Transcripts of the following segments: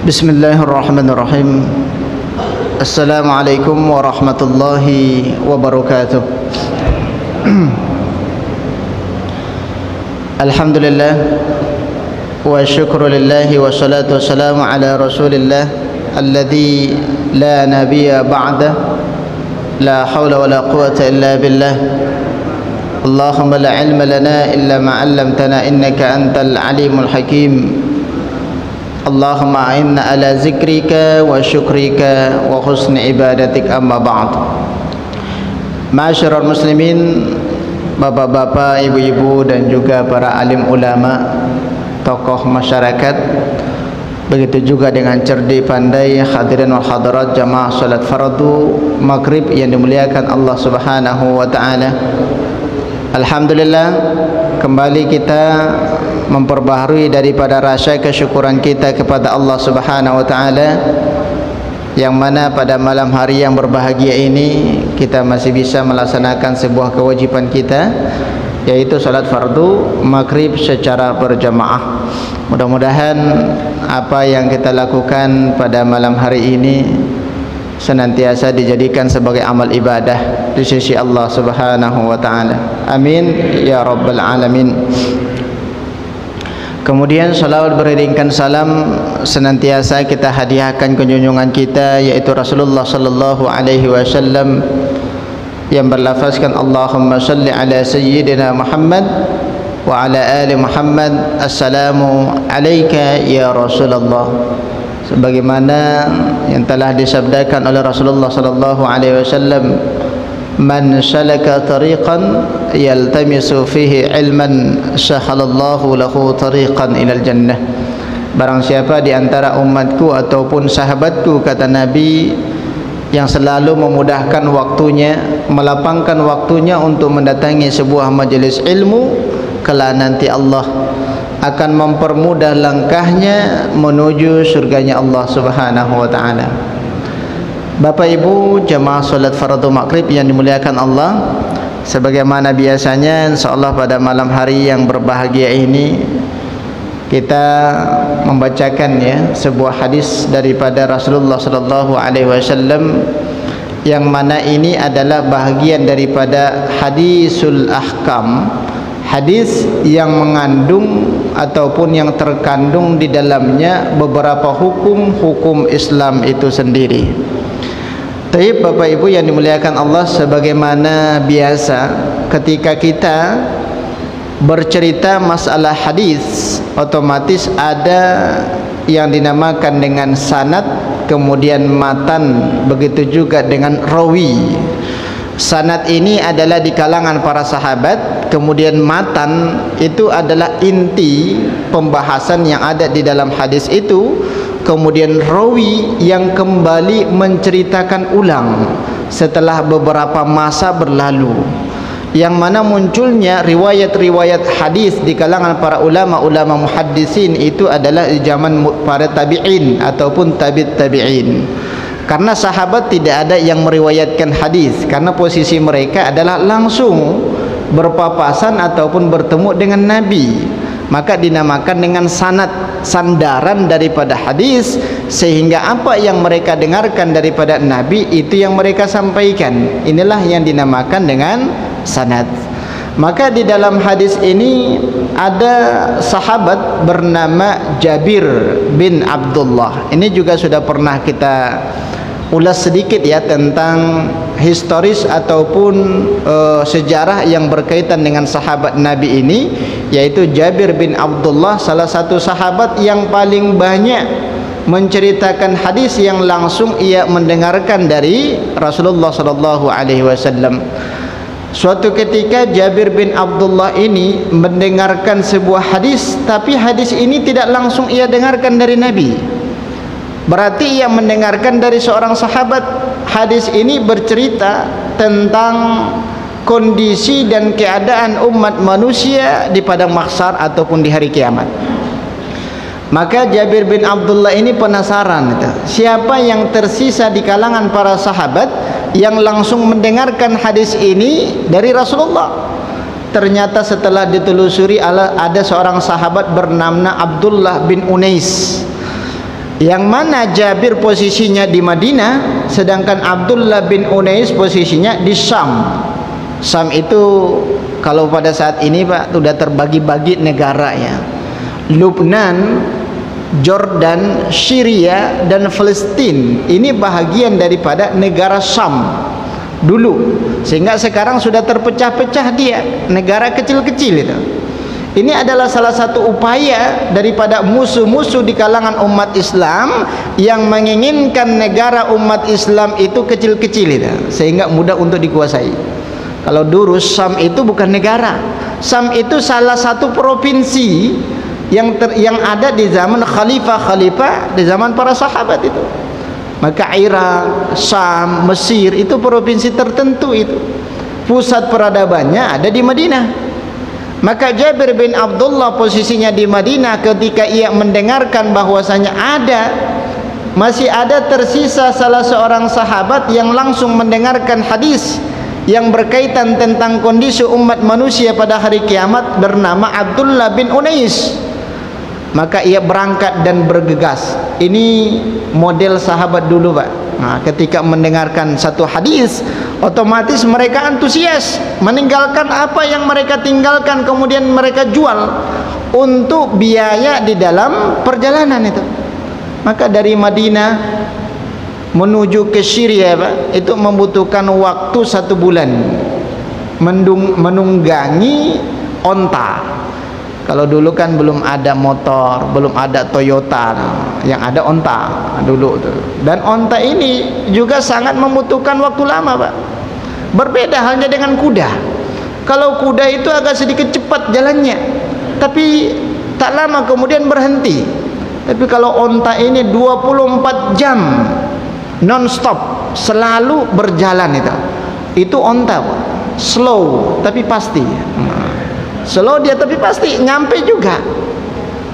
Bismillahirrahmanirrahim. Assalamualaikum warahmatullahi wabarakatuh. Alhamdulillah wa syukru lillahi wa salatu wassalamu ala rasulillah alladhi la nabiyya ba'da, la hawla wa la quwata illa billah. Allahumma la ilma lana illa ma 'allamtana innaka antal alimul hakim. Allahumma a'inna ala zikrika wa syukrika wa husni ibadatik, amma ba'd. Ma'asyiral muslimin, bapak-bapak, ibu-ibu dan juga para alim ulama, tokoh masyarakat, begitu juga dengan cerdik pandai hadirin wal hadirat jamaah salat fardu maghrib yang dimuliakan Allah Subhanahu wa taala. Alhamdulillah, kembali kita memperbaharui daripada rasa kesyukuran kita kepada Allah Subhanahu wa taala, yang mana pada malam hari yang berbahagia ini kita masih bisa melaksanakan sebuah kewajiban kita, yaitu salat fardu maghrib secara berjamaah. Mudah-mudahan apa yang kita lakukan pada malam hari ini senantiasa dijadikan sebagai amal ibadah di sisi Allah Subhanahu wa taala. Amin ya rabbal alamin. Kemudian salawat beriringkan salam senantiasa kita hadiahkan ke junjungan kita, yaitu Rasulullah sallallahu alaihi wasallam, yang berlafazkan Allahumma salli ala sayyidina Muhammad wa ala ali Muhammad, assalamu alayka ya Rasulullah. Sebagaimana yang telah disabdakan oleh Rasulullah sallallahu alaihi wasallam, man salaka tariqan yaltamisu fihi ilman sahalallahu lahu tariqan ilal jannah. Barang siapa di antara umatku ataupun sahabatku, kata Nabi, yang selalu memudahkan waktunya, melapangkan waktunya untuk mendatangi sebuah majelis ilmu, kelak nanti Allah akan mempermudah langkahnya menuju surganya Allah Subhanahu wa taala. Bapak Ibu jamaah salat fardu maghrib yang dimuliakan Allah, sebagaimana biasanya insyaallah pada malam hari yang berbahagia ini kita membacakan sebuah hadis daripada Rasulullah sallallahu alaihi wasallam, yang mana ini adalah bahagian daripada hadisul ahkam, hadis yang mengandung ataupun yang terkandung di dalamnya beberapa hukum-hukum Islam itu sendiri. Baik Bapak Ibu yang dimuliakan Allah, sebagaimana biasa ketika kita bercerita masalah hadis, otomatis ada yang dinamakan dengan sanad, kemudian matan, begitu juga dengan rawi. Sanad ini adalah di kalangan para sahabat, kemudian matan itu adalah inti pembahasan yang ada di dalam hadis itu, kemudian rawi yang kembali menceritakan ulang setelah beberapa masa berlalu, yang mana munculnya riwayat-riwayat hadis di kalangan para ulama-ulama muhaddisin itu adalah di zaman para tabi'in ataupun tabi'in. Karena sahabat tidak ada yang meriwayatkan hadis, karena posisi mereka adalah langsung berpapasan ataupun bertemu dengan Nabi, maka dinamakan dengan sanad, sandaran daripada hadis, sehingga apa yang mereka dengarkan daripada Nabi itu yang mereka sampaikan. Inilah yang dinamakan dengan sanad. Maka di dalam hadis ini ada sahabat bernama Jabir bin Abdullah. Ini juga sudah pernah kita ulas sedikit tentang historis ataupun sejarah yang berkaitan dengan sahabat Nabi ini, yaitu Jabir bin Abdullah, salah satu sahabat yang paling banyak menceritakan hadis yang langsung ia mendengarkan dari Rasulullah sallallahu alaihi wasallam. Suatu ketika Jabir bin Abdullah ini mendengarkan sebuah hadis, tapi hadis ini tidak langsung ia dengarkan dari Nabi. Berarti ia mendengarkan dari seorang sahabat. Hadis ini bercerita tentang kondisi dan keadaan umat manusia di padang mahsyar ataupun di hari kiamat. Maka Jabir bin Abdullah ini penasaran, siapa yang tersisa di kalangan para sahabat yang langsung mendengarkan hadis ini dari Rasulullah. Ternyata setelah ditelusuri ada seorang sahabat bernama Abdullah bin Unais. Yang mana Jabir posisinya di Madinah, sedangkan Abdullah bin Unais posisinya di Syam. Syam itu kalau pada saat ini Pak sudah terbagi-bagi negara ya. Lubnan, Jordan, Syria dan Palestina ini bahagian daripada negara Syam dulu, sehingga sekarang sudah terpecah-pecah dia, negara kecil-kecil itu. Ini adalah salah satu upaya daripada musuh-musuh di kalangan umat Islam yang menginginkan negara umat Islam itu kecil-kecil itu, sehingga mudah untuk dikuasai. Kalau dulu Syam itu bukan negara, Syam itu salah satu provinsi yang ada di zaman khalifah-khalifah di zaman para sahabat itu. Maka Irak, Syam, Mesir itu provinsi tertentu itu. Pusat peradabannya ada di Madinah. Maka Jabir bin Abdullah posisinya di Madinah ketika ia mendengarkan bahwasanya masih ada tersisa salah seorang sahabat yang langsung mendengarkan hadis yang berkaitan tentang kondisi umat manusia pada hari kiamat bernama Abdullah bin Unais. Maka ia berangkat dan bergegas. Ini model sahabat dulu Pak. Nah, ketika mendengarkan satu hadis, otomatis mereka antusias, meninggalkan apa yang mereka tinggalkan kemudian mereka jual untuk biaya di dalam perjalanan itu. Maka dari Madinah menuju ke Syria Pak, itu membutuhkan waktu 1 bulan menunggangi onta. Kalau dulu kan belum ada motor, belum ada Toyota, yang ada onta dulu tuh. Dan onta ini juga sangat membutuhkan waktu lama Pak. Berbeda halnya dengan kuda. Kalau kuda itu agak sedikit cepat jalannya, tapi tak lama kemudian berhenti. Tapi kalau onta ini 24 jam non-stop, selalu berjalan itu. Itu onta Pak. Slow tapi pasti. Slow dia tapi pasti nyampe juga.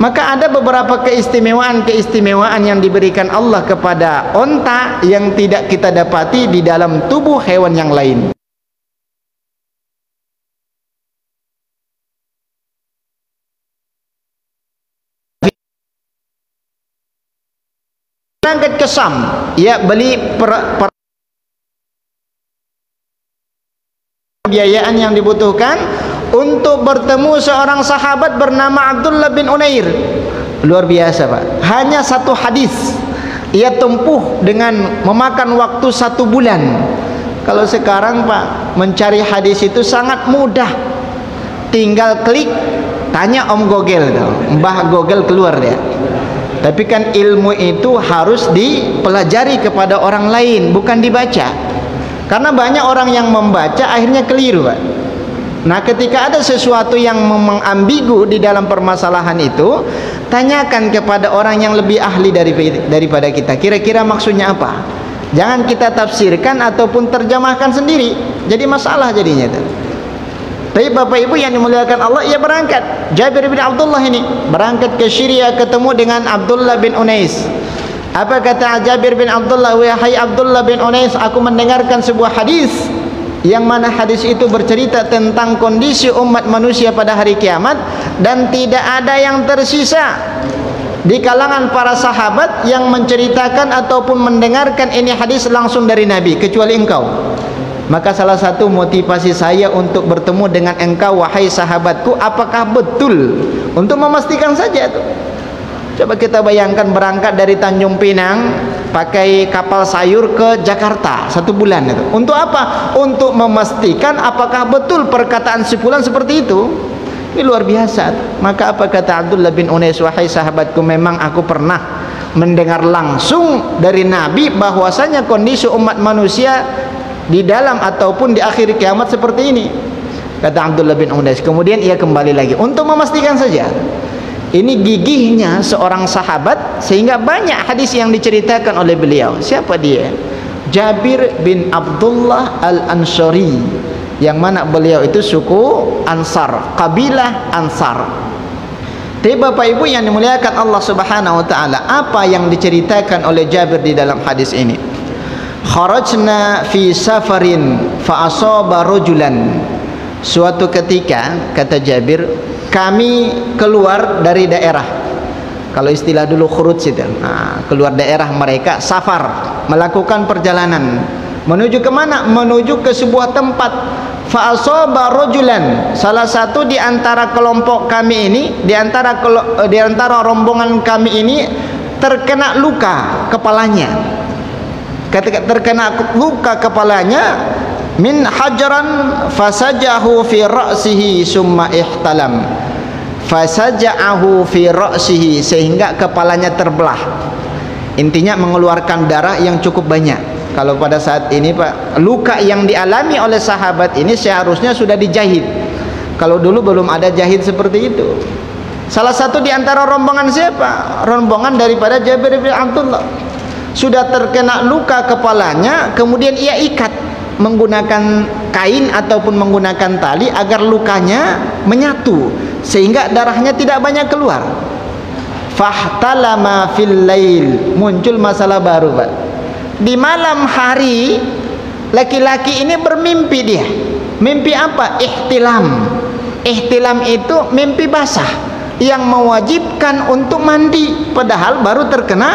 Maka ada beberapa keistimewaan yang diberikan Allah kepada onta yang tidak kita dapati di dalam tubuh hewan yang lain. Berangkat ke Syam, ya beli biayaan yang dibutuhkan untuk bertemu seorang sahabat bernama Abdullah bin Unair. Luar biasa Pak. Hanya 1 hadis ia tempuh dengan memakan waktu 1 bulan. Kalau sekarang Pak, mencari hadis itu sangat mudah. Tinggal klik, tanya Om Google tuh. Mbah Google keluar dia. Tapi kan ilmu itu harus dipelajari kepada orang lain, bukan dibaca. Karena banyak orang yang membaca akhirnya keliru Pak. Nah, ketika ada sesuatu yang mengambigu di dalam permasalahan itu, tanyakan kepada orang yang lebih ahli daripada kita. Kira-kira maksudnya apa? Jangan kita tafsirkan ataupun terjemahkan sendiri. Jadi masalah jadinya itu. Tapi Bapak Ibu yang dimuliakan Allah, ia berangkat. Jabir bin Abdullah ini berangkat ke Syria ketemu dengan Abdullah bin Unais. Apa kata Jabir bin Abdullah? Wahai Abdullah bin Unais, aku mendengarkan sebuah hadis yang mana hadis itu bercerita tentang kondisi umat manusia pada hari kiamat, dan tidak ada yang tersisa di kalangan para sahabat yang menceritakan ataupun mendengarkan ini hadis langsung dari Nabi kecuali engkau. Maka salah satu motivasi saya untuk bertemu dengan engkau wahai sahabatku, apakah betul, untuk memastikan saja tuh. Coba kita bayangkan berangkat dari Tanjung Pinang pakai kapal sayur ke Jakarta 1 bulan itu. Untuk apa? Untuk memastikan apakah betul perkataan si fulan seperti itu. Ini luar biasa. Maka apa kata Abdullah bin Unais? Wahai sahabatku, memang aku pernah mendengar langsung dari Nabi bahwasanya kondisi umat manusia di dalam ataupun di akhir kiamat seperti ini. Kata Abdullah bin Unais. Kemudian ia kembali lagi untuk memastikan saja. Ini gigihnya seorang sahabat sehingga banyak hadis yang diceritakan oleh beliau. Siapa dia? Jabir bin Abdullah al-Ansari, yang mana beliau itu suku Ansar, kabilah Ansar. Tapi Bapak Ibu yang dimuliakan Allah Subhanahu wa taala, apa yang diceritakan oleh Jabir di dalam hadis ini? Kharajna fi safarin fa asaba rajulan. Suatu ketika, kata Jabir, kami keluar dari daerah Kalau istilah dulu khuruj itu, keluar daerah mereka, safar, melakukan perjalanan. Menuju ke mana? Menuju ke sebuah tempat. Fa asaba rajulan, salah satu di antara kelompok kami ini, di antara rombongan kami ini terkena luka kepalanya. Ketika terkena luka kepalanya, min hajaran fasajahu fi ra'sihi summa ihtalam. Fasaja'ahu fi ra'sihi, sehingga kepalanya terbelah. Intinya mengeluarkan darah yang cukup banyak. Kalau pada saat ini Pak, luka yang dialami oleh sahabat ini seharusnya sudah dijahit. Kalau dulu belum ada jahit seperti itu. Salah satu di antara rombongan siapa? Rombongan daripada Jabir bin Abdullah. Sudah terkena luka kepalanya, kemudian ia ikat menggunakan kain ataupun menggunakan tali agar lukanya menyatu sehingga darahnya tidak banyak keluar. Fahtalama fil lail, muncul masalah baru Pak. Di malam hari laki-laki ini bermimpi dia. Mimpi apa? Ihtilam. Ihtilam itu mimpi basah yang mewajibkan untuk mandi, padahal baru terkena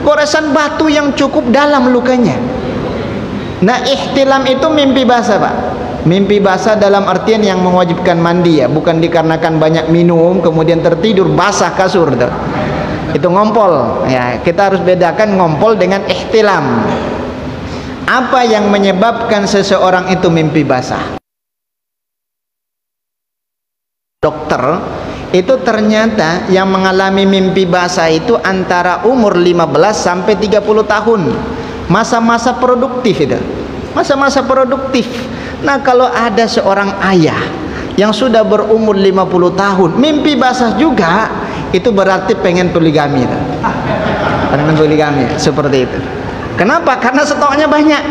goresan batu yang cukup dalam lukanya. Nah, ihtilam itu mimpi basah Pak. Mimpi basah dalam artian yang mewajibkan mandi ya, bukan dikarenakan banyak minum kemudian tertidur basah kasur tuh. Itu ngompol ya. Kita harus bedakan ngompol dengan ihtilam. Apa yang menyebabkan seseorang itu mimpi basah? Dokter itu ternyata yang mengalami mimpi basah itu antara umur 15 sampai 30 tahun. Masa-masa produktif itu. Masa-masa produktif. Nah, kalau ada seorang ayah yang sudah berumur 50 tahun mimpi basah juga, itu berarti pengen poligami. Pengen poligami seperti itu. Kenapa? Karena stoknya banyak.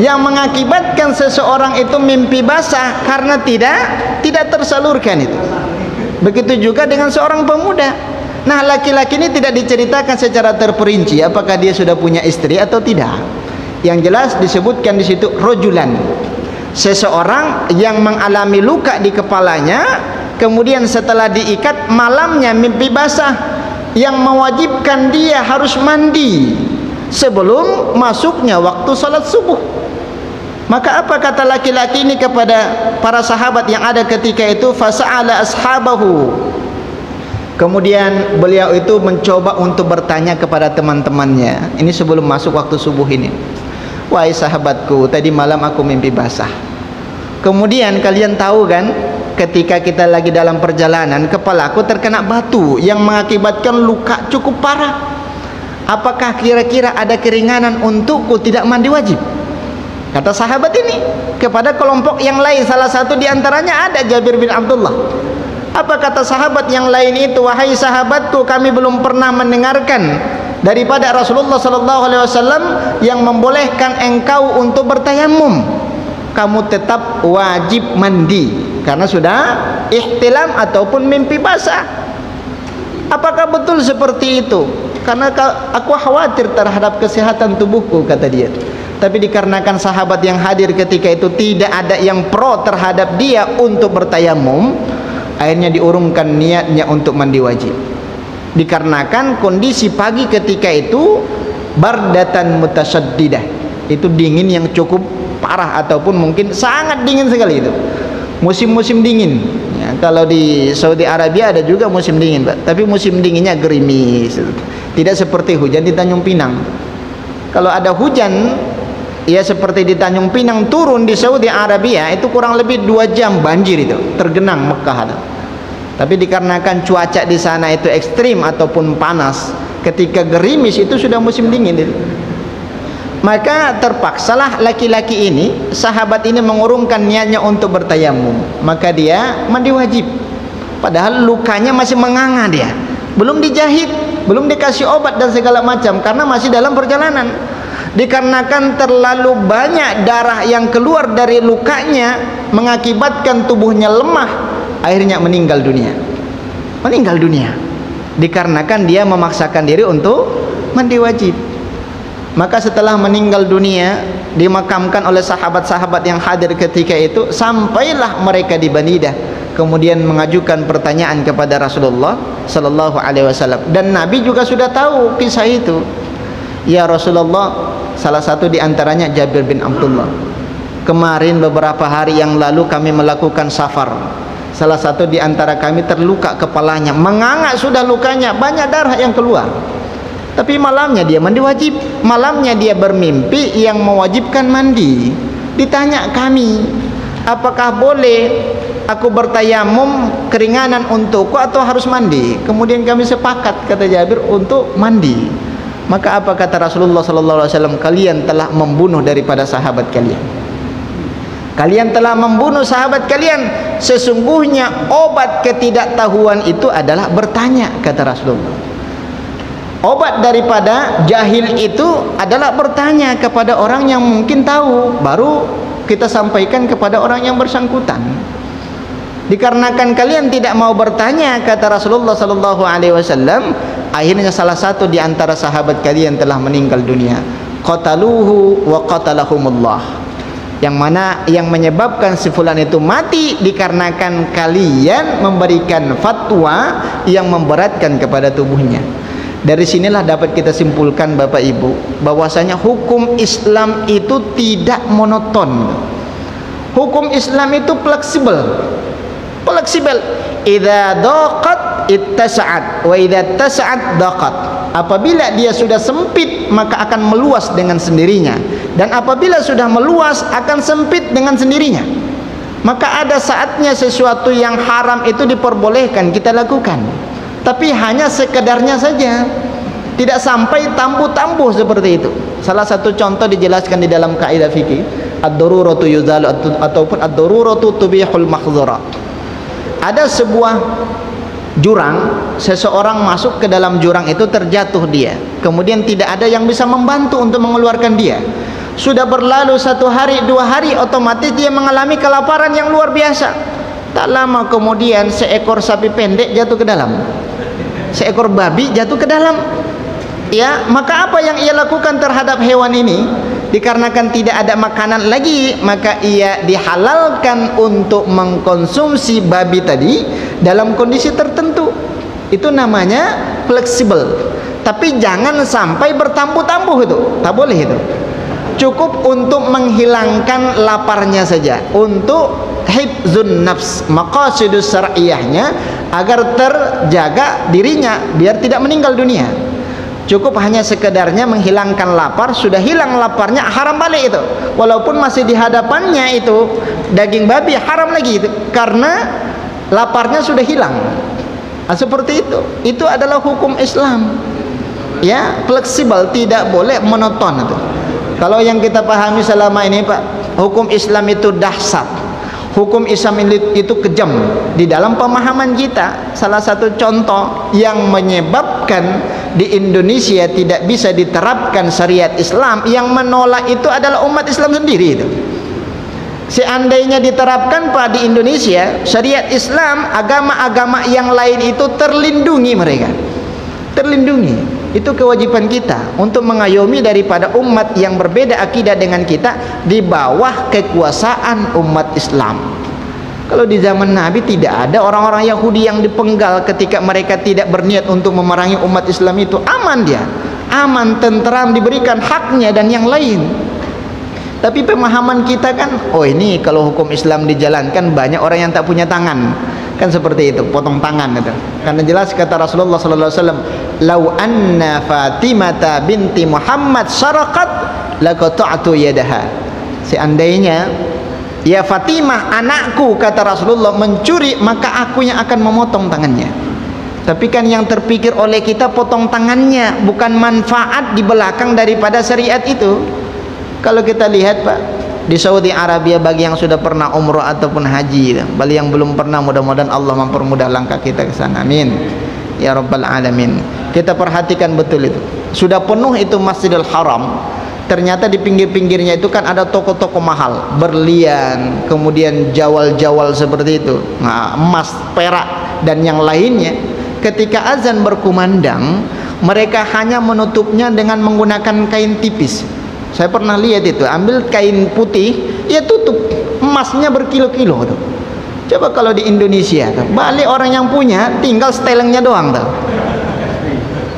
Yang mengakibatkan seseorang itu mimpi basah karena tidak tersalurkan itu. Begitu juga dengan seorang pemuda. Nah, laki-laki ini tidak diceritakan secara terperinci apakah dia sudah punya istri atau tidak. Yang jelas disebutkan di situ rojulan, seseorang yang mengalami luka di kepalanya, kemudian setelah diikat malamnya mimpi basah yang mewajibkan dia harus mandi sebelum masuknya waktu salat subuh. Maka apa kata laki-laki ini kepada para sahabat yang ada ketika itu? Fasa'ala ashabahu. Kemudian beliau itu mencoba untuk bertanya kepada teman-temannya. Ini sebelum masuk waktu subuh ini. Wahai sahabatku, tadi malam aku mimpi basah. Kemudian kalian tahu kan, ketika kita lagi dalam perjalanan, kepalaku terkena batu yang mengakibatkan luka cukup parah. Apakah kira-kira ada keringanan untukku tidak mandi wajib? Kata sahabat ini kepada kelompok yang lain, salah satu diantaranya ada Jabir bin Abdullah. Apa kata sahabat yang lain itu? Wahai sahabatku, kami belum pernah mendengarkan daripada Rasulullah SAW yang membolehkan engkau untuk bertayamum. Kamu tetap wajib mandi karena sudah ihtilam ataupun mimpi basah. Apakah betul seperti itu? Karena aku khawatir terhadap kesehatan tubuhku, kata dia. Tapi dikarenakan sahabat yang hadir ketika itu tidak ada yang pro terhadap dia untuk bertayamum, akhirnya diurungkan niatnya untuk mandi wajib. Dikarenakan kondisi pagi ketika itu bardatan mutasaddidah, itu dingin yang cukup parah ataupun mungkin sangat dingin sekali itu. Musim-musim dingin. Ya, kalau di Saudi Arabia ada juga musim dingin, Pak. Tapi musim dinginnya gerimis. Tidak seperti hujan di Tanjung Pinang. Kalau ada hujan, ya seperti di Tanjung Pinang turun di Saudi Arabia itu kurang lebih 2 jam banjir itu, tergenang Mekah itu. Tapi dikarenakan cuaca di sana itu ekstrim ataupun panas, ketika gerimis itu sudah musim dingin itu. Maka terpaksalah laki-laki ini, sahabat ini mengurungkan niatnya untuk bertayamum. Maka dia mandi wajib. Padahal lukanya masih menganga dia. Belum dijahit, belum dikasih obat dan segala macam karena masih dalam perjalanan. Dikarenakan terlalu banyak darah yang keluar dari lukanya mengakibatkan tubuhnya lemah, akhirnya meninggal dunia. Meninggal dunia dikarenakan dia memaksakan diri untuk mandi wajib. Maka setelah meninggal dunia, dimakamkan oleh sahabat-sahabat yang hadir ketika itu, sampailah mereka di Banidah kemudian mengajukan pertanyaan kepada Rasulullah sallallahu alaihi wasallam, dan Nabi juga sudah tahu kisah itu. Ya Rasulullah, salah satu di antaranya Jabir bin Abdullah, kemarin beberapa hari yang lalu kami melakukan safar, salah satu di antara kami terluka kepalanya, menganga sudah lukanya, banyak darah yang keluar, tapi malamnya dia mandi wajib, malamnya dia bermimpi yang mewajibkan mandi. Ditanya kami, apakah boleh aku bertayamum keringanan untukku atau harus mandi? Kemudian kami sepakat, kata Jabir, untuk mandi. Maka apa kata Rasulullah sallallahu alaihi wasallam? Kalian telah membunuh daripada sahabat kalian. Kalian telah membunuh sahabat kalian. Sesungguhnya obat ketidaktahuan itu adalah bertanya, kata Rasulullah. Obat daripada jahil itu adalah bertanya kepada orang yang mungkin tahu, baru kita sampaikan kepada orang yang bersangkutan. Dikarenakan kalian tidak mau bertanya, kata Rasulullah sallallahu alaihi wasallam, akhirnya salah satu di antara sahabat kalian telah meninggal dunia. Qataluhu wa qatalahumullah. Yang mana yang menyebabkan si fulan itu mati dikarenakan kalian memberikan fatwa yang memberatkan kepada tubuhnya. Dari sinilah dapat kita simpulkan Bapak Ibu, bahwasanya hukum Islam itu tidak monoton. Hukum Islam itu fleksibel. Fleksibel. Idza daqat ittasa'at wa idza tasa'at daqat. Apabila dia sudah sempit maka akan meluas dengan sendirinya, dan apabila sudah meluas akan sempit dengan sendirinya. Maka ada saatnya sesuatu yang haram itu diperbolehkan kita lakukan, tapi hanya sekedarnya saja, tidak sampai tambuh-tambuh seperti itu. Salah satu contoh dijelaskan di dalam kaidah fikih, ad-daruratu yuzalu ataupun ad-daruratu tubihul mahdzurat. Ada sebuah jurang, seseorang masuk ke dalam jurang itu, terjatuh dia, kemudian tidak ada yang bisa membantu untuk mengeluarkan dia. Sudah berlalu 1 hari 2 hari, otomatis dia mengalami kelaparan yang luar biasa. Tak lama kemudian seekor sapi pendek jatuh ke dalam, seekor babi jatuh ke dalam. Ya, maka apa yang ia lakukan terhadap hewan ini? Dikarenakan tidak ada makanan lagi, maka ia dihalalkan untuk mengkonsumsi babi tadi dalam kondisi tertentu. Itu namanya fleksibel. Tapi jangan sampai bertambuh-tambuh, itu tak boleh. Itu cukup untuk menghilangkan laparnya saja, untuk hifzun nafs, maqasidus syar'iyyahnya, agar terjaga dirinya biar tidak meninggal dunia. Cukup hanya sekedarnya menghilangkan lapar, sudah hilang laparnya, haram balik itu. Walaupun masih di hadapannya itu daging babi, haram lagi itu, karena laparnya sudah hilang. Nah, seperti itu. Itu adalah hukum Islam. Ya, fleksibel, tidak boleh monoton itu. Kalau yang kita pahami selama ini, Pak, hukum Islam itu dahsyat. Hukum Islam itu kejam di dalam pemahaman kita. Salah satu contoh yang menyebabkan di Indonesia tidak bisa diterapkan syariat Islam, yang menolak itu adalah umat Islam sendiri itu. Seandainya diterapkan, Pak, di Indonesia syariat Islam, agama-agama yang lain itu terlindungi, mereka terlindungi. Itu kewajiban kita untuk mengayomi daripada umat yang berbeda akidah dengan kita di bawah kekuasaan umat Islam. Kalau di zaman Nabi tidak ada orang-orang Yahudi yang dipenggal ketika mereka tidak berniat untuk memerangi umat Islam itu. Aman dia, aman, tentram, diberikan haknya dan yang lain. Tapi pemahaman kita kan, oh ini kalau hukum Islam dijalankan banyak orang yang tak punya tangan, kan seperti itu, potong tangan gitu. Karena jelas kata Rasulullah sallallahu alaihi wasallam, "Lau anna Fatimah binti Muhammad saraqat laqata'tu yadaha." Seandainya ya Fatimah anakku, kata Rasulullah, mencuri, maka aku yang akan memotong tangannya. Tapi kan yang terpikir oleh kita potong tangannya, bukan manfaat di belakang daripada syariat itu. Kalau kita lihat, Pak, di Saudi Arabia, bagi yang sudah pernah umrah ataupun haji, bagi yang belum pernah, mudah-mudahan Allah mempermudah langkah kita ke sana. Amin ya rabbal alamin. Kita perhatikan betul itu. Sudah penuh itu Masjidil Haram. Ternyata di pinggir-pinggirnya itu kan ada toko-toko mahal, berlian, kemudian jawal-jawal seperti itu, nah, emas, perak dan yang lainnya. Ketika azan berkumandang, mereka hanya menutupnya dengan menggunakan kain tipis. Saya pernah lihat itu, ambil kain putih, ya tutup, emasnya berkilo-kilo tuh. Coba kalau di Indonesia tuh, balik orang yang punya tinggal setelengnya doang tuh.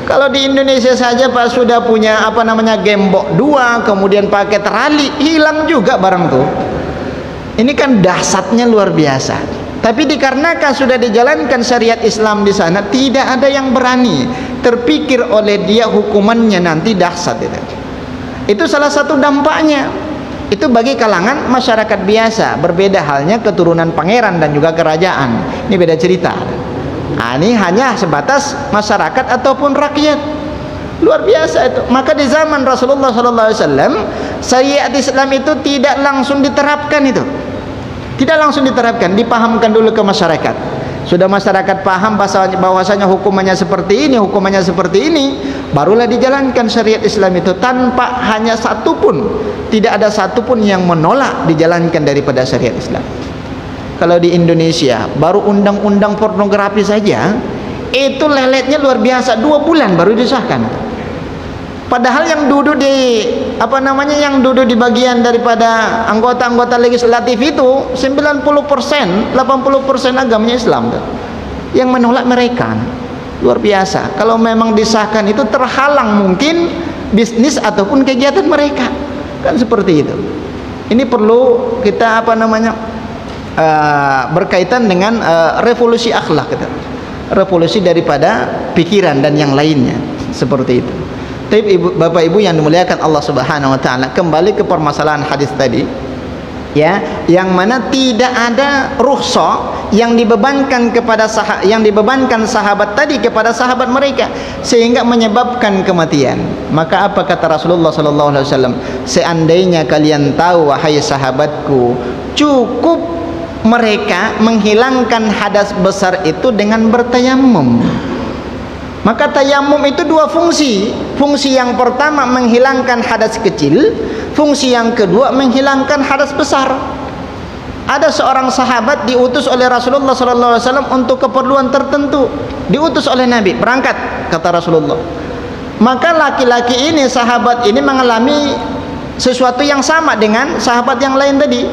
Kalau di Indonesia saja Pak sudah punya apa namanya gembok 2, kemudian pakai terali, hilang juga barang tuh. Ini kan dahsyatnya luar biasa. Tapi dikarenakan sudah dijalankan syariat Islam di sana, tidak ada yang berani terpikir oleh dia hukumannya nanti dahsyat itu. Itu salah satu dampaknya. Itu bagi kalangan masyarakat biasa. Berbeda halnya keturunan pangeran dan juga kerajaan. Ini beda cerita. Nah, ini hanya sebatas masyarakat ataupun rakyat. Luar biasa itu. Maka di zaman Rasulullah SAW, syariat Islam itu tidak langsung diterapkan itu. Tidak langsung diterapkan, dipahamkan dulu ke masyarakat. Sudah masyarakat paham bahwasanya hukumannya seperti ini, hukumannya seperti ini, barulah dijalankan syariat Islam itu tanpa hanya satupun, tidak ada satupun yang menolak dijalankan daripada syariat Islam. Kalau di Indonesia baru undang-undang pornografi saja itu leletnya luar biasa, 2 bulan baru disahkan. Padahal yang duduk di apa namanya, yang duduk di bagian daripada anggota-anggota legislatif itu 90%, 80% agamanya Islam tuh. Yang menolak mereka. Luar biasa. Kalau memang disahkan itu terhalang mungkin bisnis ataupun kegiatan mereka. Kan seperti itu. Ini perlu kita apa namanya berkaitan dengan revolusi akhlak gitu. Revolusi daripada pikiran dan yang lainnya. Seperti itu. Tapi Bapak Ibu yang dimuliakan Allah Subhanahu wa taala, kembali ke permasalahan hadis tadi. Ya, yang mana tidak ada rukhsah yang dibebankan kepada sahabat tadi kepada sahabat mereka sehingga menyebabkan kematian. Maka apa kata Rasulullah sallallahu alaihi wasallam? Seandainya kalian tahu wahai sahabatku, cukup mereka menghilangkan hadas besar itu dengan bertayamum. Maka tayamum itu 2 fungsi. Fungsi yang pertama menghilangkan hadas kecil, fungsi yang kedua menghilangkan hadas besar. Ada seorang sahabat diutus oleh Rasulullah SAW untuk keperluan tertentu, diutus oleh Nabi, berangkat kata Rasulullah. Maka laki-laki ini, sahabat ini mengalami sesuatu yang sama dengan sahabat yang lain tadi.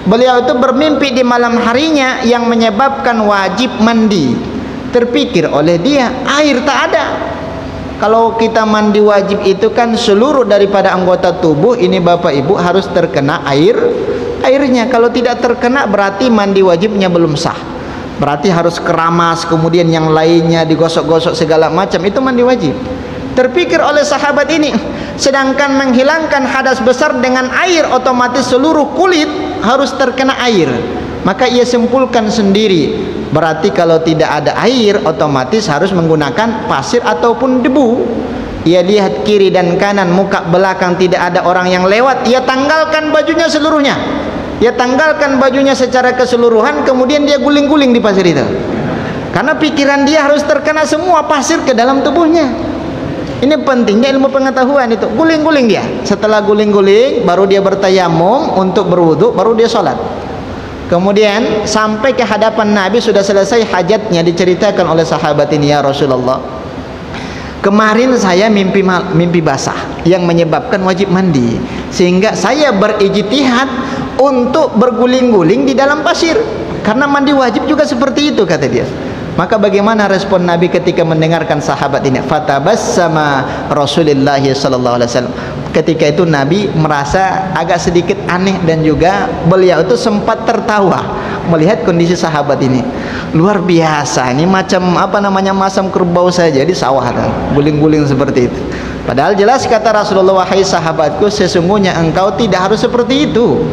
Beliau itu bermimpi di malam harinya yang menyebabkan wajib mandi. Terpikir oleh dia, air tak ada. Kalau kita mandi wajib itu kan seluruh daripada anggota tubuh ini Bapak Ibu harus terkena airnya. Kalau tidak terkena berarti mandi wajibnya belum sah. Berarti harus keramas, kemudian yang lainnya digosok-gosok segala macam, itu mandi wajib. Terpikir oleh sahabat ini, sedangkan menghilangkan hadas besar dengan air otomatis seluruh kulit harus terkena air. Maka ia simpulkan sendiri, berarti kalau tidak ada air otomatis harus menggunakan pasir ataupun debu. Ia lihat kiri dan kanan, muka belakang tidak ada orang yang lewat, ia tanggalkan bajunya seluruhnya. Ia tanggalkan bajunya secara keseluruhan, kemudian dia guling-guling di pasir itu. Karena pikiran dia harus terkena semua pasir ke dalam tubuhnya. Ini pentingnya ilmu pengetahuan itu. Guling-guling dia. Setelah guling-guling baru dia bertayamum untuk berwudu, baru dia sholat. Kemudian sampai ke hadapan Nabi, sudah selesai hajatnya, diceritakan oleh sahabat ini, ya Rasulullah, kemarin saya mimpi basah yang menyebabkan wajib mandi, sehingga saya berijtihad untuk berguling-guling di dalam pasir, karena mandi wajib juga seperti itu, kata dia. Maka bagaimana respon Nabi ketika mendengarkan sahabat ini? Fatabassama Rasulullah sallallahu alaihi wasallam. Ketika itu Nabi merasa agak sedikit aneh dan juga beliau itu sempat tertawa melihat kondisi sahabat ini. Luar biasa, ini macam apa namanya, masam kerbau saja di sawah, guling-guling seperti itu. Padahal jelas kata Rasulullah, wahai sahabatku, sesungguhnya engkau tidak harus seperti itu.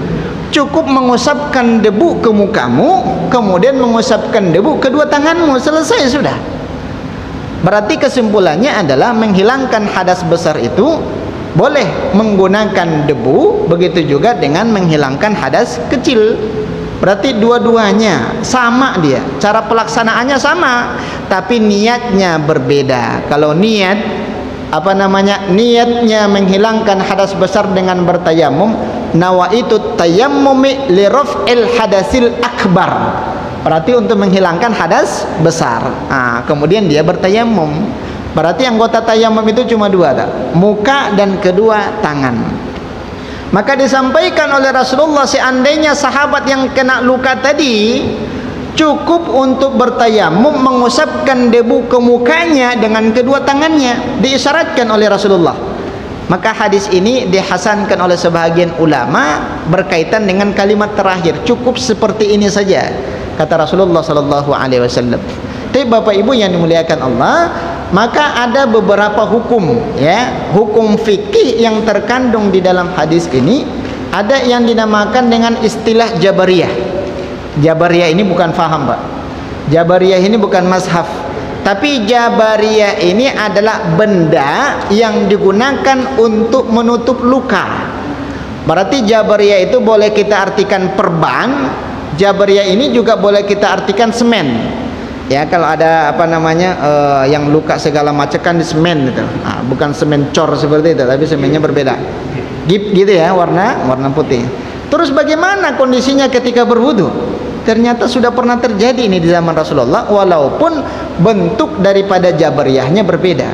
Cukup mengusapkan debu ke mukamu, kemudian mengusapkan debu kedua tanganmu, selesai sudah. Berarti kesimpulannya adalah menghilangkan hadas besar itu boleh menggunakan debu, begitu juga dengan menghilangkan hadas kecil. Berarti dua-duanya sama, dia cara pelaksanaannya sama, tapi niatnya berbeda. Kalau niat apa namanya, niatnya menghilangkan hadas besar dengan bertayamum, nawaitu tayammumi li raf'il hadasil akbar, berarti untuk menghilangkan hadas besar. Kemudian dia bertayamum. Berarti anggota tayamum itu cuma 2, tak? Muka dan kedua tangan. Maka disampaikan oleh Rasulullah, seandainya sahabat yang kena luka tadi cukup untuk bertayamum mengusapkan debu ke mukanya dengan kedua tangannya, diisyaratkan oleh Rasulullah. Maka hadis ini dihasankan oleh sebahagian ulama berkaitan dengan kalimat terakhir, cukup seperti ini saja kata Rasulullah sallallahu alaihi wasallam. Tapi Bapak Ibu yang dimuliakan Allah, maka ada beberapa hukum, ya, hukum fikih yang terkandung di dalam hadis ini. Ada yang dinamakan dengan istilah Jabariyah. Jabariyah ini bukan faham, Pak. Jabariyah ini bukan mazhab. Tapi Jabariyah ini adalah benda yang digunakan untuk menutup luka. Berarti Jabariyah itu boleh kita artikan perban. Jabariyah ini juga boleh kita artikan semen. Ya, kalau ada apa namanya yang luka segala macam kan di semen gitu. Nah, bukan semen cor seperti itu, tapi semennya berbeda. Gip gitu ya, warna putih. Terus bagaimana kondisinya ketika berwudu? Ternyata sudah pernah terjadi ini di zaman Rasulullah, walaupun bentuk daripada Jabariyahnya berbeda.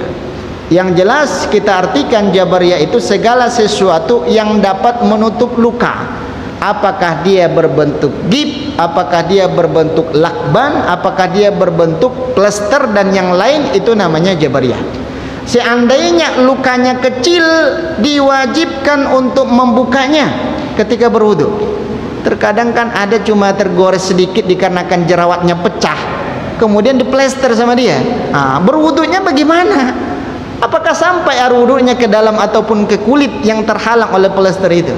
Yang jelas kita artikan Jabariyah itu segala sesuatu yang dapat menutup luka. Apakah dia berbentuk gip, apakah dia berbentuk lakban, apakah dia berbentuk plester dan yang lain, itu namanya Jabariyah. Seandainya lukanya kecil, diwajibkan untuk membukanya ketika berwudu. Terkadang kan ada cuma tergores sedikit dikarenakan jerawatnya pecah, kemudian diplester sama dia. Nah, berwudunya bagaimana? Apakah sampai air wudunya ke dalam ataupun ke kulit yang terhalang oleh plester itu?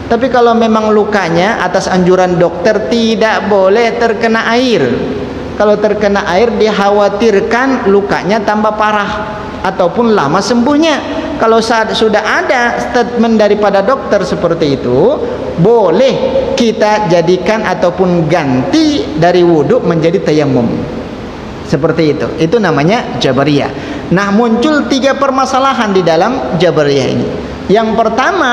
Tapi kalau memang lukanya atas anjuran dokter tidak boleh terkena air. Kalau terkena air dikhawatirkan lukanya tambah parah ataupun lama sembuhnya. Kalau saat sudah ada statement daripada dokter seperti itu, boleh kita jadikan ataupun ganti dari wudhu menjadi tayamum. Seperti itu. Itu namanya Jabariyah. Nah, muncul 3 permasalahan di dalam Jabariyah ini. Yang pertama,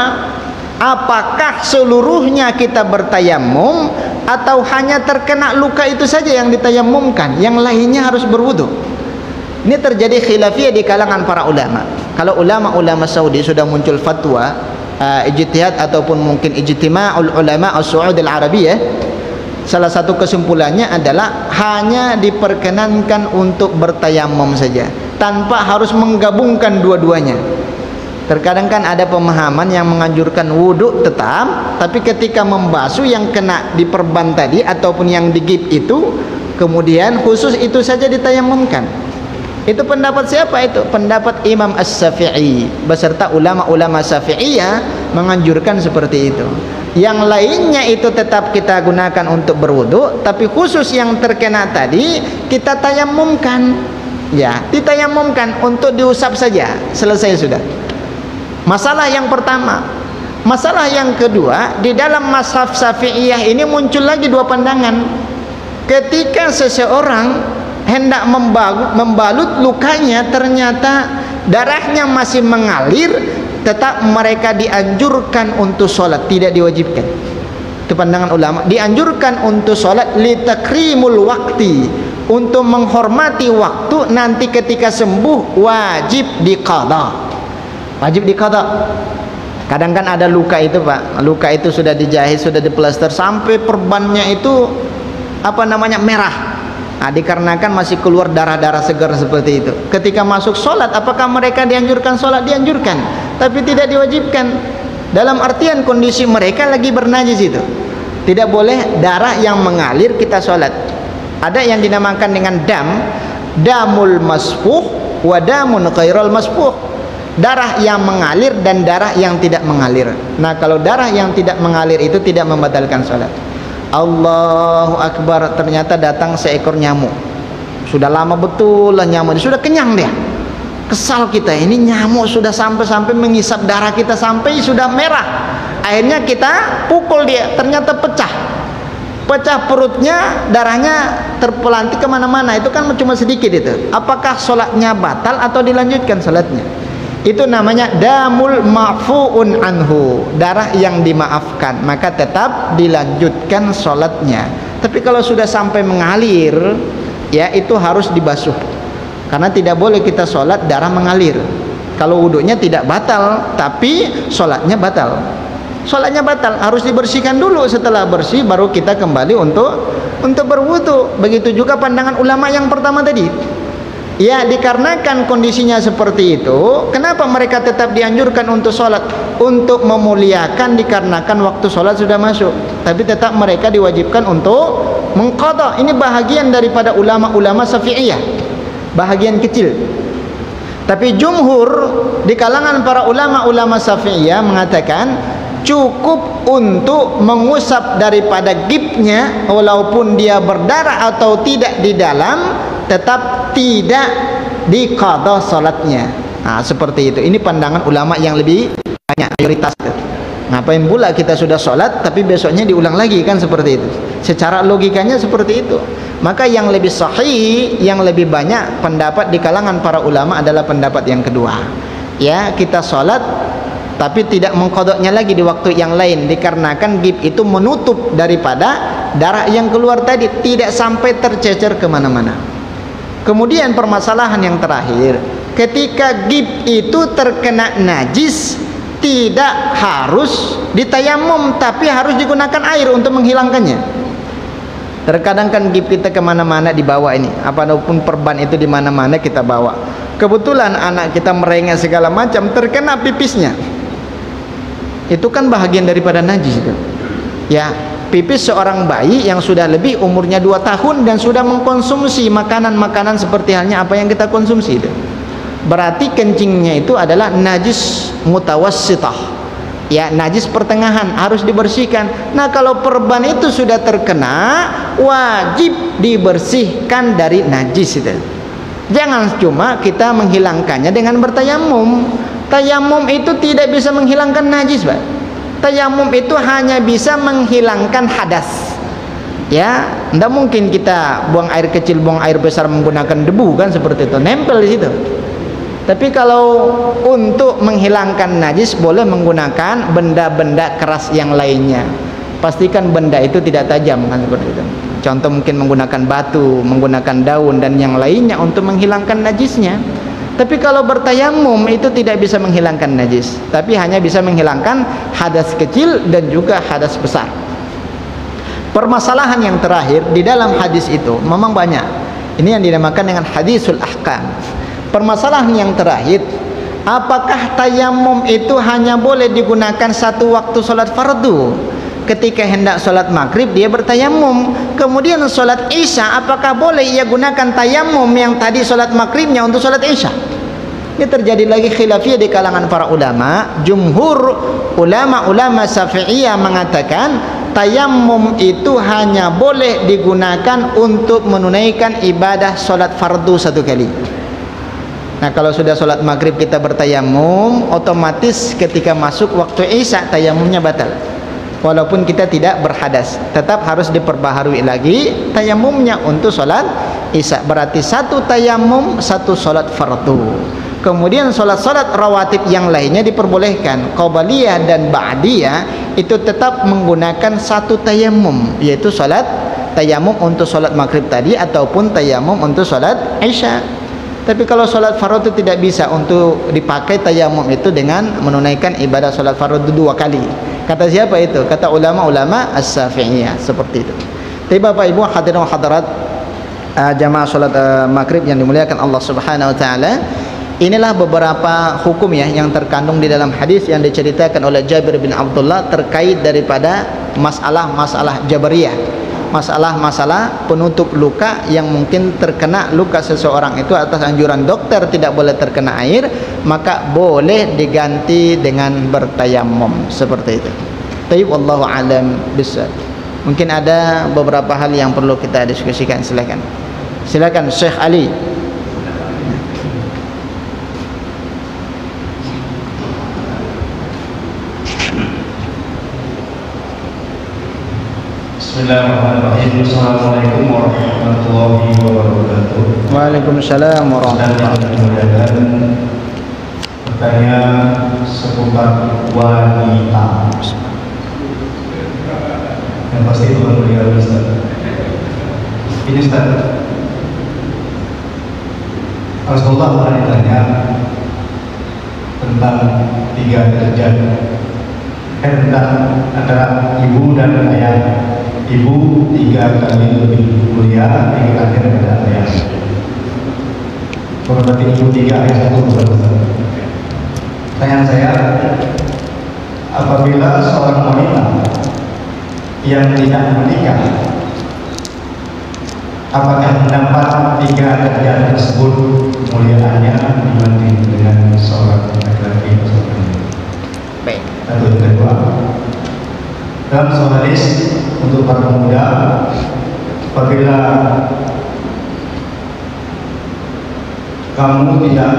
apakah seluruhnya kita bertayamum atau hanya terkena luka itu saja yang ditayamumkan, yang lainnya harus berwudu? Ini terjadi khilafiyah di kalangan para ulama. Kalau ulama-ulama Saudi sudah muncul fatwa ijtihad ataupun mungkin ijtima'ul ulama as-Saud al-Arabiyah, salah satu kesimpulannya adalah hanya diperkenankan untuk bertayamum saja, tanpa harus menggabungkan dua-duanya. Terkadang kan ada pemahaman yang menganjurkan wudhu tetap, tapi ketika membasuh yang kena di perban tadi ataupun yang digip itu, kemudian khusus itu saja ditayamumkan. Itu pendapat siapa itu? Pendapat Imam As-Syafi'i beserta ulama-ulama Syafi'iyah menganjurkan seperti itu. Yang lainnya itu tetap kita gunakan untuk berwudu, tapi khusus yang terkena tadi kita tayamumkan. Ya, ditayamumkan untuk diusap saja, selesai sudah. Masalah yang pertama. Masalah yang kedua, di dalam mazhab Syafi'iyah ini muncul lagi 2 pandangan. Ketika seseorang hendak membalut lukanya, ternyata darahnya masih mengalir, tetap mereka dianjurkan untuk sholat, tidak diwajibkan. Itu pandangan ulama. Dianjurkan untuk sholat litakrimul wakti, untuk menghormati waktu. Nanti ketika sembuh wajib diqadha. Wajib diqadha. Kadang kan ada luka itu, Pak. Luka itu sudah dijahit, sudah diplester sampai perbannya itu apa namanya merah. Nah, dikarenakan masih keluar darah-darah segar seperti itu. Ketika masuk sholat, apakah mereka dianjurkan sholat? Dianjurkan, tapi tidak diwajibkan. Dalam artian kondisi mereka lagi bernajis itu. Tidak boleh darah yang mengalir kita sholat. Ada yang dinamakan dengan damul masfuh wa damun ghairul masfuh. Darah yang mengalir dan darah yang tidak mengalir. Nah, kalau darah yang tidak mengalir itu tidak membatalkan sholat. Allahu Akbar, ternyata datang seekor nyamuk. Sudah lama betul lah nyamuk, sudah kenyang dia. Kesal kita, ini nyamuk sudah sampai mengisap darah kita sampai sudah merah. Akhirnya kita pukul dia, ternyata pecah perutnya, darahnya terpelantik kemana-mana. Itu kan cuma sedikit itu. Apakah sholatnya batal atau dilanjutkan sholatnya? Itu namanya damul ma'fu'un anhu, darah yang dimaafkan, maka tetap dilanjutkan sholatnya. Tapi kalau sudah sampai mengalir, ya itu harus dibasuh, karena tidak boleh kita sholat darah mengalir. Kalau wudhunya tidak batal, tapi sholatnya batal. Sholatnya batal, harus dibersihkan dulu. Setelah bersih baru kita kembali untuk untuk berwudu. Begitu juga pandangan ulama yang pertama tadi. Ya, dikarenakan kondisinya seperti itu, kenapa mereka tetap dianjurkan untuk sholat? Untuk memuliakan, dikarenakan waktu sholat sudah masuk. Tapi tetap mereka diwajibkan untuk mengqadha. Ini bahagian daripada ulama-ulama Syafi'iyah, bahagian kecil. Tapi jumhur di kalangan para ulama-ulama Syafi'iyah mengatakan cukup untuk mengusap daripada gibnya, walaupun dia berdarah atau tidak di dalam, tetap tidak diqadha salatnya. Nah, seperti itu. Ini pandangan ulama yang lebih banyak, mayoritas. Ngapain pula kita sudah sholat tapi besoknya diulang lagi, kan seperti itu. Secara logikanya seperti itu. Maka yang lebih sahih, yang lebih banyak pendapat di kalangan para ulama adalah pendapat yang kedua. Ya, kita sholat tapi tidak mengqadhanya lagi di waktu yang lain, dikarenakan gib itu menutup daripada darah yang keluar tadi, tidak sampai tercecer kemana-mana. Kemudian permasalahan yang terakhir, ketika gib itu terkena najis, tidak harus ditayamum, tapi harus digunakan air untuk menghilangkannya. Terkadang kan gib kita kemana-mana dibawa ini, apapun perban itu di mana-mana kita bawa. Kebetulan anak kita merengek segala macam, terkena pipisnya. Itu kan bahagian daripada najis itu. Ya, pipis seorang bayi yang sudah lebih umurnya 2 tahun dan sudah mengkonsumsi makanan-makanan seperti halnya apa yang kita konsumsi itu. Berarti kencingnya itu adalah najis mutawassitah. Ya, najis pertengahan, harus dibersihkan. Nah, kalau perban itu sudah terkena, wajib dibersihkan dari najis itu. Jangan cuma kita menghilangkannya dengan bertayamum. Tayamum itu tidak bisa menghilangkan najis, Pak. Tayamum itu hanya bisa menghilangkan hadas. Ya, tidak mungkin kita buang air kecil, buang air besar menggunakan debu, kan seperti itu, nempel di situ. Tapi kalau untuk menghilangkan najis boleh menggunakan benda-benda keras yang lainnya. Pastikan benda itu tidak tajam, kan seperti itu. Contoh mungkin menggunakan batu, menggunakan daun dan yang lainnya untuk menghilangkan najisnya. Tapi kalau bertayamum itu tidak bisa menghilangkan najis, tapi hanya bisa menghilangkan hadas kecil dan juga hadas besar. Permasalahan yang terakhir di dalam hadis itu memang banyak. Ini yang dinamakan dengan hadisul ahkam. Permasalahan yang terakhir, apakah tayamum itu hanya boleh digunakan satu waktu sholat fardu? Ketika hendak sholat maghrib dia bertayamum, kemudian sholat isya apakah boleh ia gunakan tayamum yang tadi sholat maghribnya untuk sholat isya? Ini terjadi lagi khilafiyah di kalangan para ulama. Jumhur ulama-ulama Syafi'iyah mengatakan tayamum itu hanya boleh digunakan untuk menunaikan ibadah sholat fardu satu kali. Nah, kalau sudah sholat maghrib kita bertayamum, otomatis ketika masuk waktu isya tayamumnya batal. Walaupun kita tidak berhadas, tetap harus diperbaharui lagi tayamumnya untuk sholat isya. Berarti satu tayamum, satu sholat fardu. Kemudian sholat-sholat rawatib yang lainnya diperbolehkan. Qabliyah dan ba'diyah itu tetap menggunakan satu tayamum, yaitu sholat tayamum untuk sholat maghrib tadi ataupun tayamum untuk sholat isya. Tapi kalau sholat fardu itu tidak bisa untuk dipakai tayamum itu dengan menunaikan ibadah sholat fardu 2 kali. Kata siapa itu? Kata ulama-ulama as-Syafi'iyah, seperti itu. Tapi Bapak Ibu hadirin hadirat jamaah sholat maghrib yang dimuliakan Allah Subhanahu wa taala, inilah beberapa hukum ya yang terkandung di dalam hadis yang diceritakan oleh Jabir bin Abdullah terkait daripada masalah-masalah Jabariyah, masalah-masalah penutup luka yang mungkin terkena luka seseorang itu atas anjuran dokter tidak boleh terkena air, maka boleh diganti dengan bertayamum, seperti itu. Tayyib, wallahu alam bissawab. Mungkin ada beberapa hal yang perlu kita diskusikan. Silakan Syekh Ali. Bismillahirrahmanirrahim. Assalamualaikum warahmatullahi wabarakatuh. Waalaikumsalam warahmatullahi wabarakatuh. Pertanyaan seputar wanita. Yang pasti itu beliau Ustaz. Ini Ustaz, Rasulullah pernah ditanya tentang 3 derajat, tentang antara ibu dan ayah. ibu 3 kali lebih mulia pernikahannya daripada ayah. Kalau berarti ibu 3 ayah 1 berapa? Pertanyaan saya, apabila seorang wanita yang tidak menikah, apakah mendapat 3 derajat tersebut muliaannya dibanding dengan seorang laki-laki atau seorang Baik. atau yang kedua, dalam sebuah hadis untuk para pemuda, apabila kamu tidak,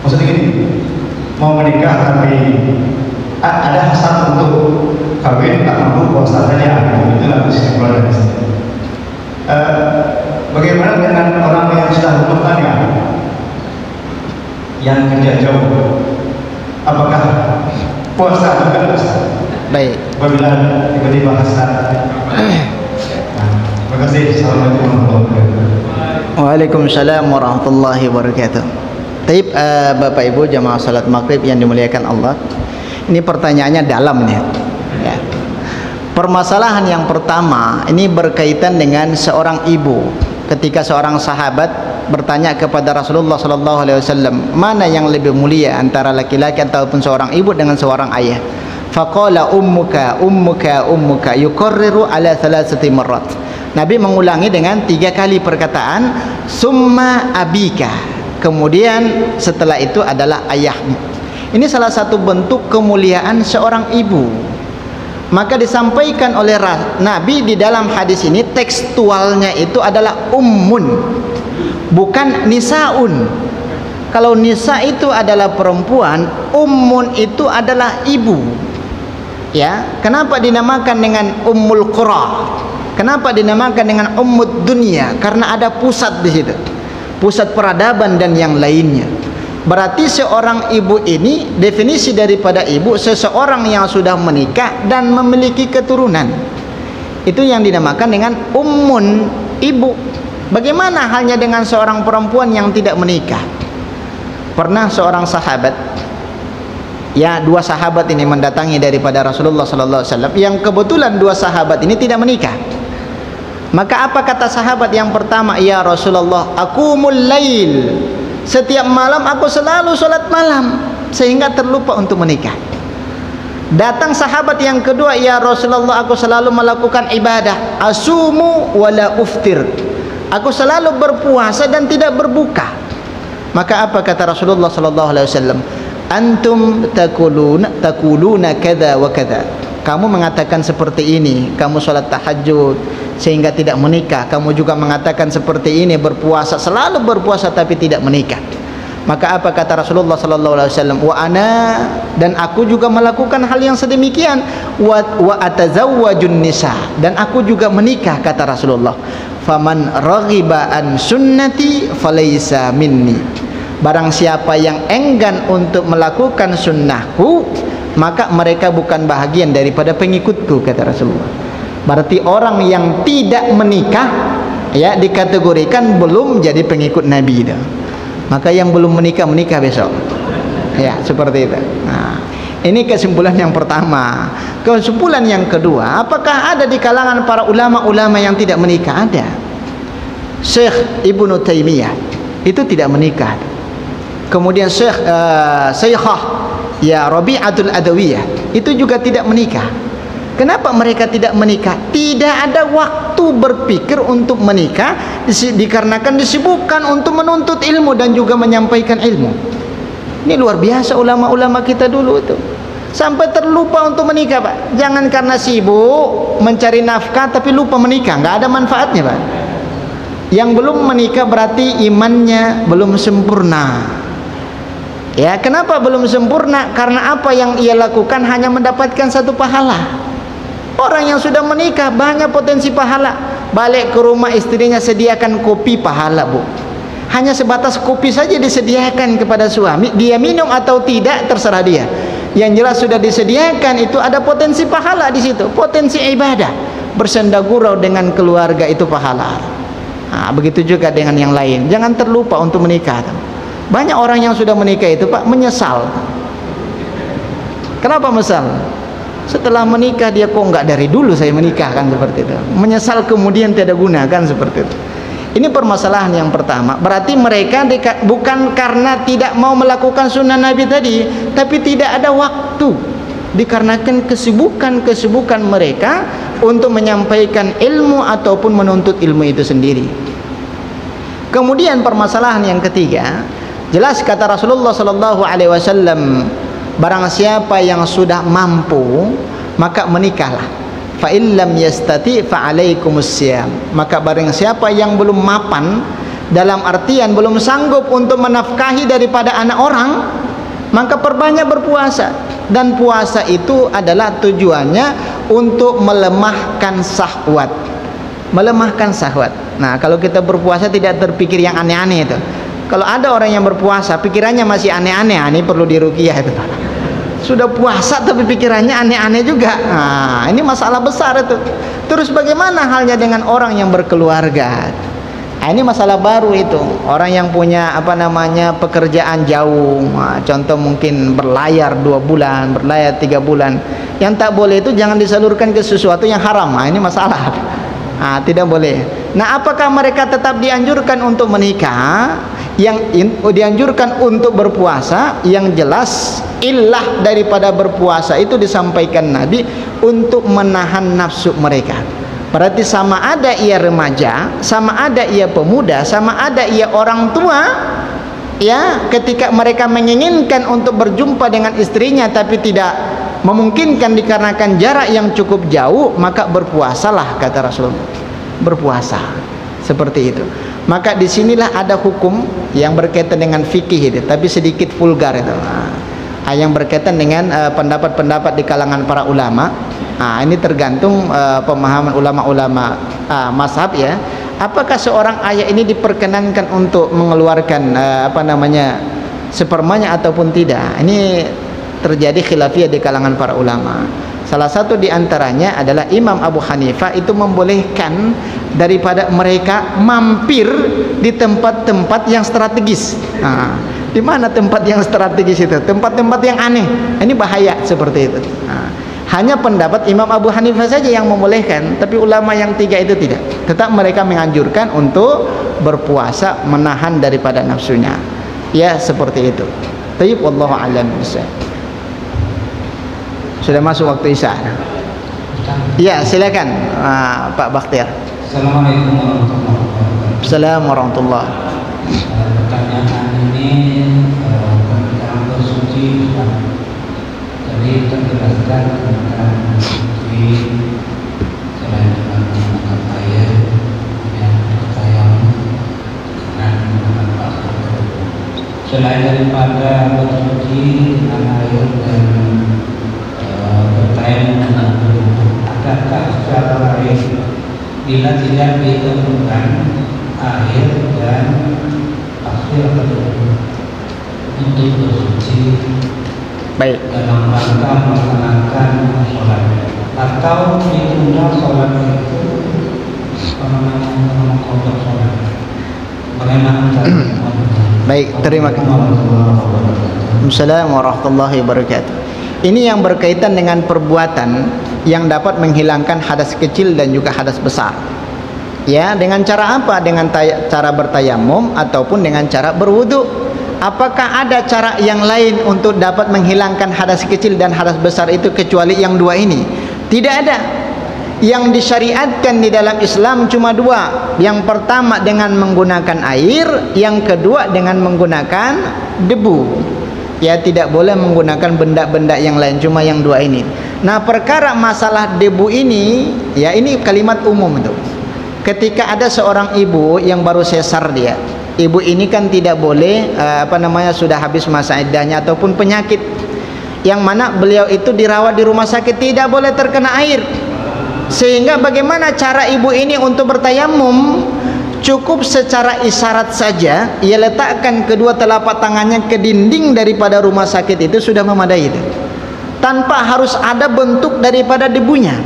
maksudnya gini, mau menikah tapi ada hasrat untuk kawin, tak mampu puasa saja, itulah kesimpulan dari sini. Bagaimana dengan orang yang sudah rumah tangga, yang kerja jauh, apakah puasa juga Ustaz? Baik. Apabila tiba-tiba hasrat. Terima kasih. Assalamualaikum warahmatullahi wabarakatuh. Waalaikumsalam warahmatullahi wabarakatuh. Taib, Bapak Ibu jamaah salat maghrib yang dimuliakan Allah, ini pertanyaannya dalam nih ya. Permasalahan yang pertama ini berkaitan dengan seorang ibu. Ketika seorang sahabat bertanya kepada Rasulullah sallallahu alaihi wasallam, mana yang lebih mulia antara laki-laki ataupun seorang ibu dengan seorang ayah? Faqala ummuka ummuka ummuka, yukarriru ala thalathati marrat. Nabi mengulangi dengan 3 kali perkataan summa abika, kemudian setelah itu adalah ayahmu. Ini salah satu bentuk kemuliaan seorang ibu. Maka disampaikan oleh Nabi di dalam hadis ini, tekstualnya itu adalah ummun, bukan nisaun. Kalau nisa itu adalah perempuan, ummun itu adalah ibu. Ya, kenapa dinamakan dengan ummul qura? Kenapa dinamakan dengan ummud dunia? Karena ada pusat di situ, pusat peradaban dan yang lainnya. Berarti seorang ibu ini, definisi daripada ibu, seseorang yang sudah menikah dan memiliki keturunan. Itu yang dinamakan dengan ummun, ibu. Bagaimana halnya dengan seorang perempuan yang tidak menikah? Pernah seorang sahabat, ya, 2 sahabat ini mendatangi daripada Rasulullah sallallahu alaihi wasallam, yang kebetulan 2 sahabat ini tidak menikah. Maka apa kata sahabat yang pertama? Ya Rasulullah, aqumul lail, setiap malam aku selalu sholat malam sehingga terlupa untuk menikah. Datang sahabat yang kedua, ya Rasulullah, aku selalu melakukan ibadah, asumu wala uftir, aku selalu berpuasa dan tidak berbuka. Maka apa kata Rasulullah sallallahu alaihi wasallam? Antum takuluna kada wa kada, kamu mengatakan seperti ini, kamu sholat tahajud sehingga tidak menikah, kamu juga mengatakan seperti ini, berpuasa, selalu berpuasa tapi tidak menikah. Maka apa kata Rasulullah sallallahu alaihi wasallam? Wa ana, dan aku juga melakukan hal yang sedemikian, wa atazawwajun nisa, dan aku juga menikah, kata Rasulullah. Faman raghiba an sunnati falaysa minni, barang siapa yang enggan untuk melakukan sunnahku, maka mereka bukan bahagian daripada pengikutku, kata Rasulullah. Berarti orang yang tidak menikah, ya, dikategorikan belum jadi pengikut Nabi dah. Maka yang belum menikah besok. Ya, seperti itu. Nah, ini kesimpulan yang pertama. Kesimpulan yang kedua, apakah ada di kalangan para ulama-ulama yang tidak menikah? Ada. Syekh Ibnu Taimiyah itu tidak menikah. Kemudian Syekhah ya Rabi'atul Adawiyah itu juga tidak menikah. Kenapa mereka tidak menikah? Tidak ada waktu berpikir untuk menikah, dikarenakan disibukkan untuk menuntut ilmu dan juga menyampaikan ilmu. Ini luar biasa ulama-ulama kita dulu itu, sampai terlupa untuk menikah, Pak. Jangan karena sibuk mencari nafkah tapi lupa menikah, nggak ada manfaatnya, Pak. Yang belum menikah berarti imannya belum sempurna. Ya, kenapa belum sempurna? Karena apa yang ia lakukan hanya mendapatkan 1 pahala. Orang yang sudah menikah banyak potensi pahala. Balik ke rumah istrinya sediakan kopi, pahala, Bu. Hanya sebatas kopi saja disediakan kepada suami, dia minum atau tidak terserah dia. Yang jelas sudah disediakan, itu ada potensi pahala di situ, potensi ibadah. Bersenda gurau dengan keluarga itu pahala. Nah, begitu juga dengan yang lain. Jangan terlupa untuk menikah. Banyak orang yang sudah menikah itu, Pak, menyesal. Kenapa menyesal? setelah menikah dia kok enggak dari dulu saya menikah, kan seperti itu. Menyesal kemudian tiada guna, kan seperti itu. Ini permasalahan yang pertama. Berarti mereka bukan karena tidak mau melakukan sunnah Nabi tadi, tapi tidak ada waktu, dikarenakan kesibukan mereka untuk menyampaikan ilmu ataupun menuntut ilmu itu sendiri. Kemudian permasalahan yang ketiga, jelas kata Rasulullah sallallahu alaihi wasallam, barang siapa yang sudah mampu maka menikahlah. Fa in lam yastati fa alaikumusiyam. Maka barang siapa yang belum mapan, dalam artian belum sanggup untuk menafkahi daripada anak orang, maka perbanyak berpuasa. Dan puasa itu adalah tujuannya untuk melemahkan syahwat. Melemahkan syahwat. Nah, kalau kita berpuasa tidak terpikir yang aneh-aneh itu. Kalau ada orang yang berpuasa pikirannya masih aneh-aneh, ini perlu diruqyah itu. Sudah puasa tapi pikirannya aneh-aneh juga. Nah, ini masalah besar itu. Terus bagaimana halnya dengan orang yang berkeluarga? Nah, ini masalah baru itu. Orang yang punya pekerjaan jauh. Nah, contoh mungkin berlayar 2 bulan, berlayar 3 bulan. Yang tak boleh itu jangan disalurkan ke sesuatu yang haram. Nah, ini masalah. Nah, tidak boleh. Nah, apakah mereka tetap dianjurkan untuk menikah? Yang dianjurkan untuk berpuasa? Yang jelas illah daripada berpuasa itu disampaikan Nabi untuk menahan nafsu mereka. Berarti sama ada ia remaja, sama ada ia pemuda, sama ada ia orang tua, ya, ketika mereka menginginkan untuk berjumpa dengan istrinya tapi tidak memungkinkan dikarenakan jarak yang cukup jauh, maka berpuasalah, kata Rasulullah. Berpuasa seperti itu. Maka disinilah ada hukum yang berkaitan dengan fikih itu, tapi sedikit vulgar itu. Yang berkaitan dengan pendapat-pendapat di kalangan para ulama. Ini tergantung pemahaman ulama-ulama mazhab, ya. Apakah seorang ayah ini diperkenankan untuk mengeluarkan spermanya ataupun tidak? Ini terjadi khilafiyah di kalangan para ulama. Salah satu di antaranya adalah Imam Abu Hanifah itu membolehkan daripada mereka mampir di tempat-tempat yang strategis. Di mana tempat yang strategis itu? Tempat-tempat yang aneh. Ini bahaya seperti itu. Hanya pendapat Imam Abu Hanifah saja yang membolehkan, tapi ulama yang 3 itu tidak. Tetap mereka menganjurkan untuk berpuasa, menahan daripada nafsunya. Ya, seperti itu. Tayyib, wallahu a'lam bishawab. Sudah masuk waktu Isya. Ya, silakan Pak Bakhtiar. Assalamualaikum warahmatullahi wabarakatuh. Assalamualaikum warahmatullahi. Pertanyaan ini tentang bersuci. Jadi terjelaskan tentang bersuci selain menggunakan air yang percayaan dengan menggunakan pasir. Selain daripada bersuci dengan air dan bertayamum dengan berwudu, adakah secara lain bila tidak ditemukan air dan pasir untuk bersuci Baik. dalam rangka melaksanakan sholat, atau ditunda sholat itu mengkodok sholat? Bagaimana caranya? Baik, terima kasih. Assalamualaikum warahmatullahi wabarakatuh. Ini yang berkaitan dengan perbuatan yang dapat menghilangkan hadas kecil dan juga hadas besar. Ya, dengan cara apa? Dengan cara bertayamum ataupun dengan cara berwudu. Apakah ada cara yang lain untuk dapat menghilangkan hadas kecil dan hadas besar itu kecuali yang 2 ini? Tidak ada. Yang disyariatkan di dalam Islam cuma 2. Yang pertama dengan menggunakan air, yang kedua dengan menggunakan debu. Ya, tidak boleh menggunakan benda-benda yang lain, cuma yang 2 ini. Nah, perkara masalah debu ini, ya, ini kalimat umum itu. Ketika ada seorang ibu yang baru sesar dia, ibu ini kan tidak boleh sudah habis masa iddahnya ataupun penyakit, yang mana beliau itu dirawat di rumah sakit, tidak boleh terkena air. Sehingga bagaimana cara ibu ini untuk bertayamum? Cukup secara isyarat saja, ia letakkan kedua telapak tangannya ke dinding daripada rumah sakit itu sudah memadai itu, tanpa harus ada bentuk daripada debunya.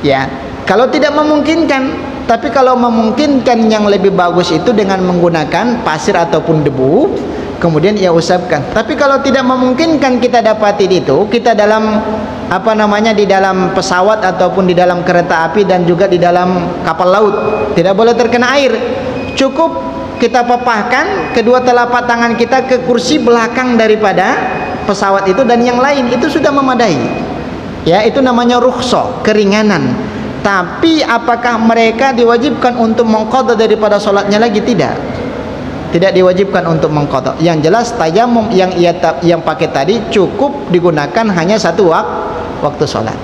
Ya, kalau tidak memungkinkan, Tapi kalau memungkinkan, yang lebih bagus itu dengan menggunakan pasir ataupun debu, kemudian ia usapkan. Tapi kalau tidak memungkinkan kita dapatin itu, kita dalam di dalam pesawat ataupun di dalam kereta api dan juga di dalam kapal laut, tidak boleh terkena air. Cukup kita papahkan kedua telapak tangan kita ke kursi belakang daripada pesawat itu, dan yang lain itu sudah memadai. Ya, itu namanya rukhsah, keringanan. Tapi apakah mereka diwajibkan untuk mengqadha daripada solatnya lagi? Tidak diwajibkan untuk mengqadha. Yang jelas tayamum yang pakai tadi cukup digunakan hanya satu waktu solat.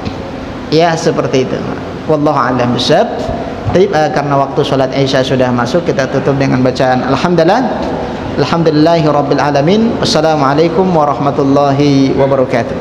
Ya, seperti itu. Wallahu a'lam bishawab. Karena waktu solat Isya sudah masuk, kita tutup dengan bacaan Alhamdulillahirabbil alamin. Wassalamualaikum warahmatullahi wabarakatuh.